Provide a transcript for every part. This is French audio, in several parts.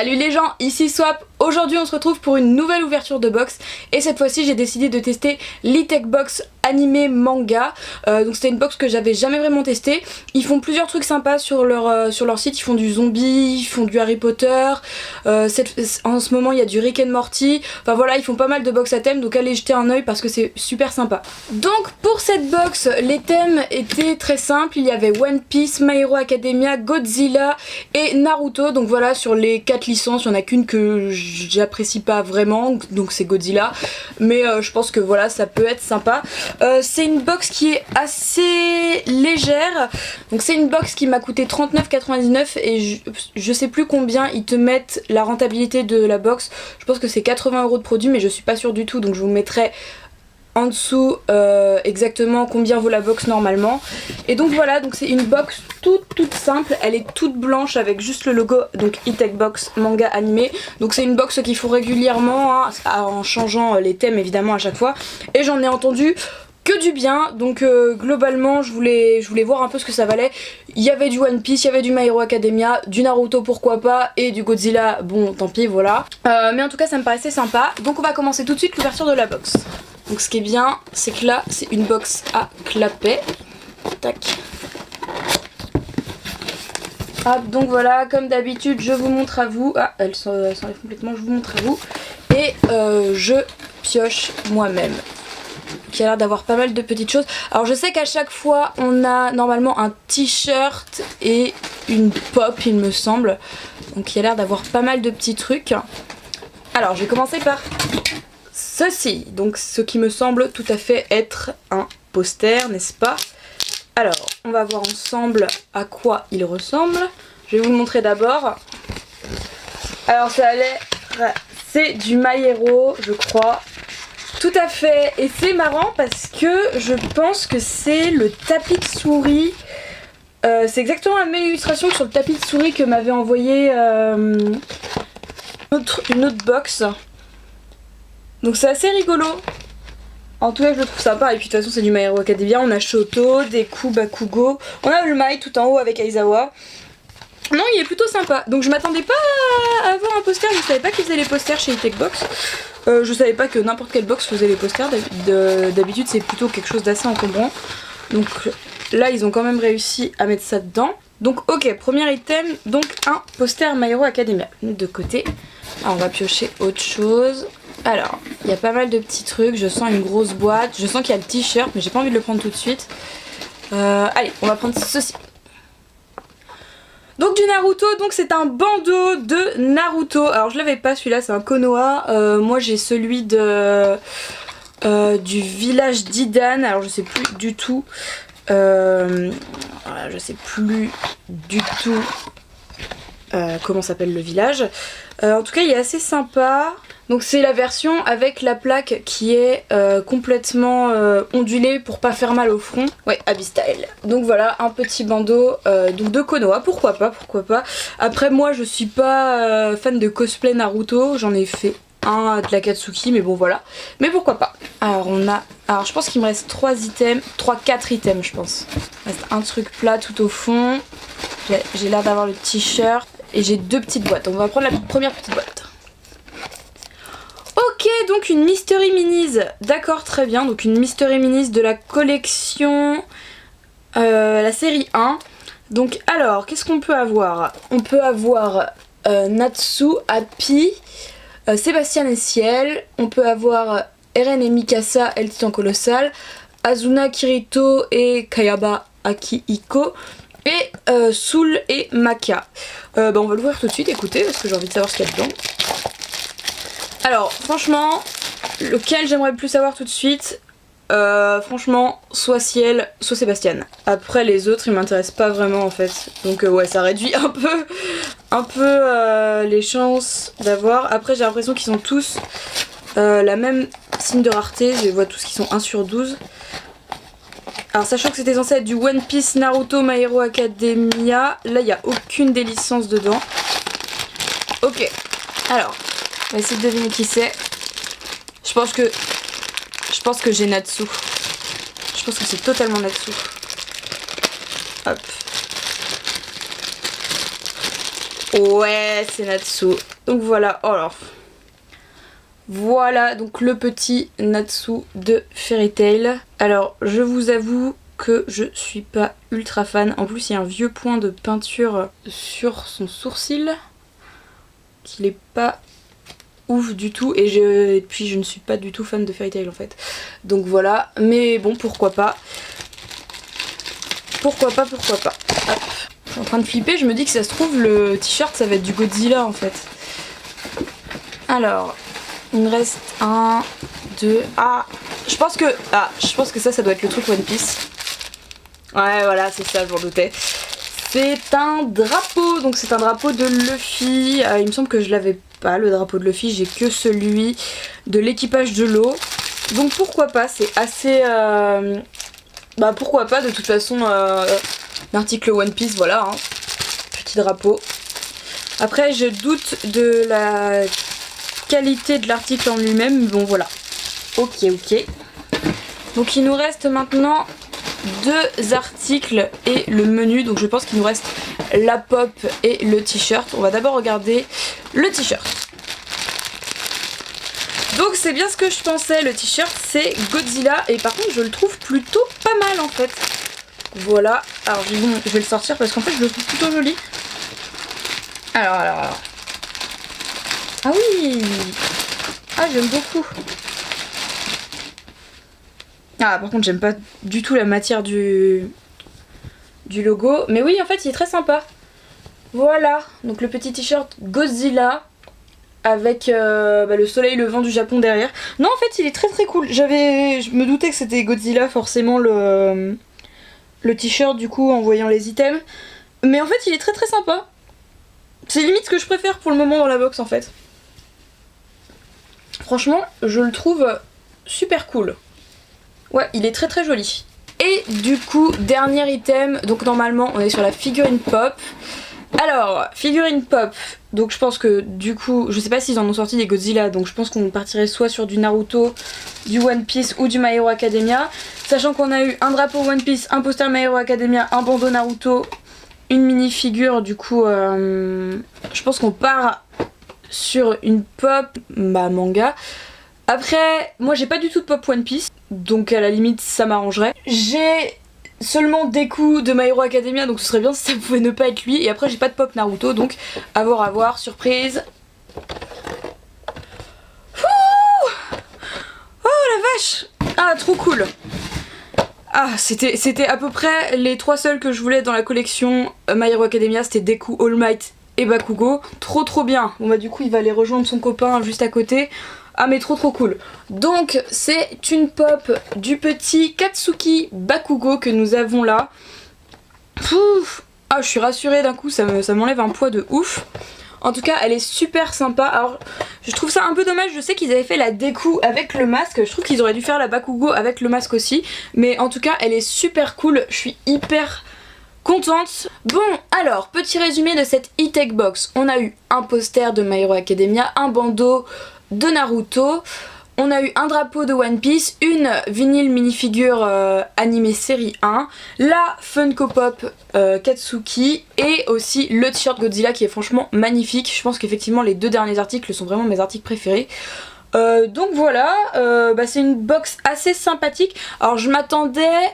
Salut les gens, ici Swap. Aujourd'hui on se retrouve pour une nouvelle ouverture de box et cette fois-ci j'ai décidé de tester l'e-tech box animé manga. Donc c'était une box que j'avais jamais vraiment testée. Ils font plusieurs trucs sympas sur leur site, ils font du zombie, ils font du Harry Potter, en ce moment il y a du Rick and Morty, enfin voilà, ils font pas mal de box à thème, donc allez jeter un oeil parce que c'est super sympa. Donc pour cette box, les thèmes étaient très simples, il y avait One Piece, My Hero Academia, Godzilla et Naruto. Donc voilà, sur les 4 licences, il n'y en a qu'une que j'apprécie pas vraiment, donc c'est Godzilla, mais je pense que voilà, ça peut être sympa. C'est une box qui est assez légère, donc c'est une box qui m'a coûté 39,99 et je sais plus combien ils te mettent la rentabilité de la box. Je pense que c'est 80 € de produit, mais je suis pas sûre du tout, donc je vous mettrai en dessous exactement combien vaut la box normalement. Et donc voilà, donc c'est une box toute simple, elle est toute blanche avec juste le logo, donc e-tech box manga animé. Donc c'est une box qu'il faut régulièrement, hein, en changeant les thèmes évidemment à chaque fois, et j'en ai entendu que du bien, donc globalement je voulais voir un peu ce que ça valait. Il y avait du One Piece, il y avait du My Hero Academia, du Naruto pourquoi pas, et du Godzilla, bon tant pis voilà. Mais en tout cas ça me paraissait sympa, donc on va commencer tout de suite l'ouverture de la box. Donc ce qui est bien, c'est que là c'est une box à clapet. Tac. Hop, donc voilà, comme d'habitude je vous montre à vous. Ah, elle s'enlève complètement, je vous montre à vous. Et je pioche moi-même, qui a l'air d'avoir pas mal de petites choses. Alors je sais qu'à chaque fois on a normalement un t-shirt et une pop il me semble. Donc il a l'air d'avoir pas mal de petits trucs. Alors je vais commencer par ceci. Donc ce qui me semble tout à fait être un poster, n'est-ce pas? Alors on va voir ensemble à quoi il ressemble. Je vais vous le montrer d'abord. Alors ça a l'air... c'est du My Hero je crois. Tout à fait, et c'est marrant parce que je pense que c'est le tapis de souris. C'est exactement la même illustration que sur le tapis de souris que m'avait envoyé une autre box. Donc c'est assez rigolo. En tout cas je le trouve sympa, et puis de toute façon c'est du My Hero Academia. On a Shoto, Deku, Bakugo, on a le Mai tout en haut avec Aizawa. Non, il est plutôt sympa. Donc je m'attendais pas à avoir un poster, je savais pas qu'ils faisaient les posters chez e-tech box. Je savais pas que n'importe quelle box faisait les posters, d'habitude c'est plutôt quelque chose d'assez encombrant. Donc là ils ont quand même réussi à mettre ça dedans. Donc ok, premier item, donc un poster My Hero Academia. De côté, alors, on va piocher autre chose. Alors, il y a pas mal de petits trucs, je sens une grosse boîte, je sens qu'il y a le t-shirt mais j'ai pas envie de le prendre tout de suite. Allez, on va prendre ceci. Donc du Naruto, donc c'est un bandeau de Naruto. Alors je l'avais pas celui-là, c'est un Konoha. Moi j'ai celui de du village d'Idan. Alors je sais plus du tout. Voilà, je sais plus du tout comment s'appelle le village. En tout cas il est assez sympa. Donc c'est la version avec la plaque qui est complètement ondulée pour pas faire mal au front. Ouais, Abby Style. Donc voilà, un petit bandeau donc de Konoha, pourquoi pas. Après moi je suis pas fan de cosplay Naruto, j'en ai fait un de l'Akatsuki, mais bon voilà. Mais pourquoi pas. Alors je pense qu'il me reste 4 items je pense. Il reste un truc plat tout au fond. J'ai l'air d'avoir le t-shirt et j'ai 2 petites boîtes. Donc on va prendre la première petite boîte. Ok, donc une Mystery Minis, d'accord, très bien, donc une Mystery Minis de la collection, la série 1. Donc alors, qu'est-ce qu'on peut avoir? On peut avoir Natsu, Happy, Sébastien et Ciel, on peut avoir Eren et Mikasa, El Titan Colossal, Azuna, Kirito et Kayaba Akihiko, et Soul et Maka. On va l'ouvrir tout de suite, écoutez, parce que j'ai envie de savoir ce qu'il y a dedans. Alors franchement, lequel j'aimerais le plus savoir tout de suite, franchement, soit Ciel, soit Sébastien. Après les autres ils m'intéressent pas vraiment en fait. Donc ouais, ça réduit un peu les chances d'avoir. Après j'ai l'impression qu'ils sont tous la même signe de rareté. Je vois tous qui sont 1 sur 12. Alors sachant que c'était censé être du One Piece, Naruto, My Hero Academia, là il n'y a aucune des licences dedans. Ok, alors... on va essayer de deviner qui c'est. Je pense que j'ai Natsu. Je pense que c'est totalement Natsu. Hop. Ouais, c'est Natsu. Donc voilà, oh alors. Voilà donc le petit Natsu de Fairy Tail. Alors je vous avoue que je suis pas ultra fan. En plus il y a un vieux point de peinture sur son sourcil qu'il est pas ouf du tout et puis je ne suis pas du tout fan de Fairy Tail en fait. Donc voilà, mais bon pourquoi pas. Pourquoi pas. Hop. Je suis en train de flipper, je me dis que ça se trouve le t-shirt ça va être du Godzilla en fait. Alors, il me reste 1, 2, je pense que ça doit être le truc One Piece. Ouais voilà c'est ça, je m'en doutais. C'est un drapeau, donc c'est un drapeau de Luffy. Il me semble que je l'avais pas le drapeau de Luffy, j'ai que celui de l'équipage de l'eau. Donc pourquoi pas, c'est assez... Bah pourquoi pas, de toute façon l'article One Piece, voilà, hein. Petit drapeau. Après je doute de la qualité de l'article en lui-même, bon voilà. Ok. Donc il nous reste maintenant 2 articles et le menu, donc je pense qu'il nous reste la pop et le t-shirt. On va d'abord regarder le t-shirt. Donc c'est bien ce que je pensais, le t-shirt c'est Godzilla et par contre je le trouve plutôt pas mal en fait. Voilà, alors je vais le sortir parce qu'en fait je le trouve plutôt joli. Alors. Ah oui. Ah j'aime beaucoup. Ah par contre j'aime pas du tout la matière du logo. Mais oui en fait il est très sympa. Voilà, donc le petit t-shirt Godzilla avec le soleil levant du Japon derrière. Non en fait il est très cool. Je me doutais que c'était Godzilla forcément le t-shirt du coup en voyant les items. Mais en fait il est très sympa. C'est limite ce que je préfère pour le moment dans la box en fait. Franchement je le trouve super cool. Ouais il est très joli. Et du coup dernier item, donc normalement on est sur la figurine pop. Alors, figurine pop, donc je pense que du coup, je sais pas s'ils en ont sorti des Godzilla, donc je pense qu'on partirait soit sur du Naruto, du One Piece ou du My Hero Academia. Sachant qu'on a eu un drapeau One Piece, un poster My Hero Academia, un bandeau Naruto, une mini-figure, du coup, je pense qu'on part sur une pop manga. Après, moi j'ai pas du tout de pop One Piece, donc à la limite ça m'arrangerait. J'ai seulement Deku de My Hero Academia, donc ce serait bien si ça pouvait ne pas être lui. Et après j'ai pas de pop Naruto, donc à voir, surprise. Ouh, oh la vache. Ah trop cool. Ah c'était à peu près les 3 seuls que je voulais dans la collection My Hero Academia, c'était Deku, All Might et Bakugo. Trop bien. Bon bah du coup il va aller rejoindre son copain juste à côté. Ah mais trop cool. Donc c'est une pop du petit Katsuki Bakugo que nous avons là. Pouf. Ah je suis rassurée d'un coup, ça m'enlève un poids de ouf. En tout cas elle est super sympa. Alors je trouve ça un peu dommage, je sais qu'ils avaient fait la Deku avec le masque. Je trouve qu'ils auraient dû faire la Bakugo avec le masque aussi. Mais en tout cas elle est super cool, je suis hyper contente. Bon alors petit résumé de cette e-tech box. On a eu un poster de My Hero Academia, un bandeau de Naruto, on a eu un drapeau de One Piece, une vinyle minifigure animée série 1, la Funko Pop Katsuki et aussi le t-shirt Godzilla qui est franchement magnifique. Je pense qu'effectivement les 2 derniers articles sont vraiment mes articles préférés. Donc voilà, c'est une box assez sympathique. Alors je m'attendais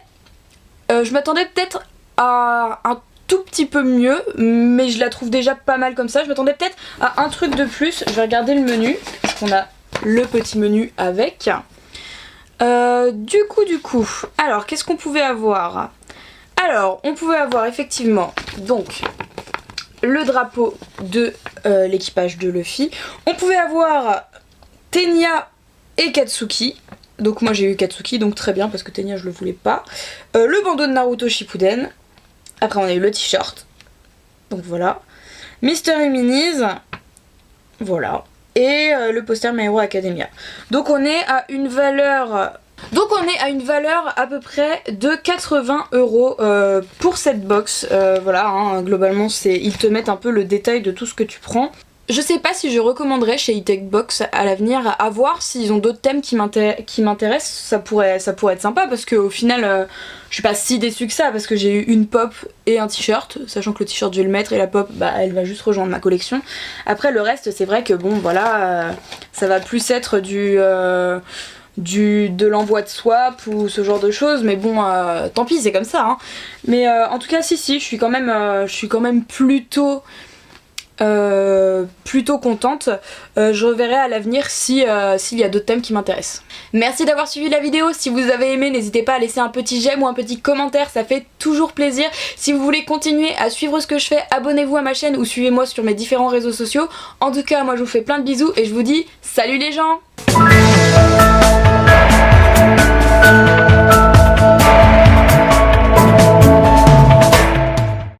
peut-être à un tout petit peu mieux, mais je la trouve déjà pas mal comme ça. Je m'attendais peut-être à un truc de plus. Je vais regarder le menu, parce qu'on a le petit menu avec. Du coup, alors qu'est-ce qu'on pouvait avoir? Alors on pouvait avoir effectivement donc le drapeau de l'équipage de Luffy. On pouvait avoir Tenya et Katsuki. Donc moi j'ai eu Katsuki, donc très bien parce que Tenya je le voulais pas. Le bandeau de Naruto Shippuden. Après on a eu le t-shirt, donc voilà, Mystery Minis, voilà, et le poster My Hero Academia. Donc on est à une valeur à peu près de 80 € pour cette box. Voilà, hein, globalement ils te mettent un peu le détail de tout ce que tu prends. Je sais pas si je recommanderais chez E-Tech-Box à l'avenir, à voir s'ils ont d'autres thèmes qui m'intéressent, ça pourrait être sympa parce qu'au final je suis pas si déçue que ça parce que j'ai eu une pop et un t-shirt, sachant que le t-shirt je vais le mettre et la pop bah elle va juste rejoindre ma collection. Après le reste c'est vrai que bon voilà, ça va plus être de l'envoi de swap ou ce genre de choses, mais bon tant pis c'est comme ça hein. Mais en tout cas si je suis quand même plutôt contente. Je reverrai à l'avenir s'il y a d'autres thèmes qui m'intéressent. Merci d'avoir suivi la vidéo. Si vous avez aimé, n'hésitez pas à laisser un petit j'aime ou un petit commentaire, ça fait toujours plaisir. Si vous voulez continuer à suivre ce que je fais, abonnez-vous à ma chaîne ou suivez-moi sur mes différents réseaux sociaux. En tout cas, moi je vous fais plein de bisous et je vous dis salut les gens.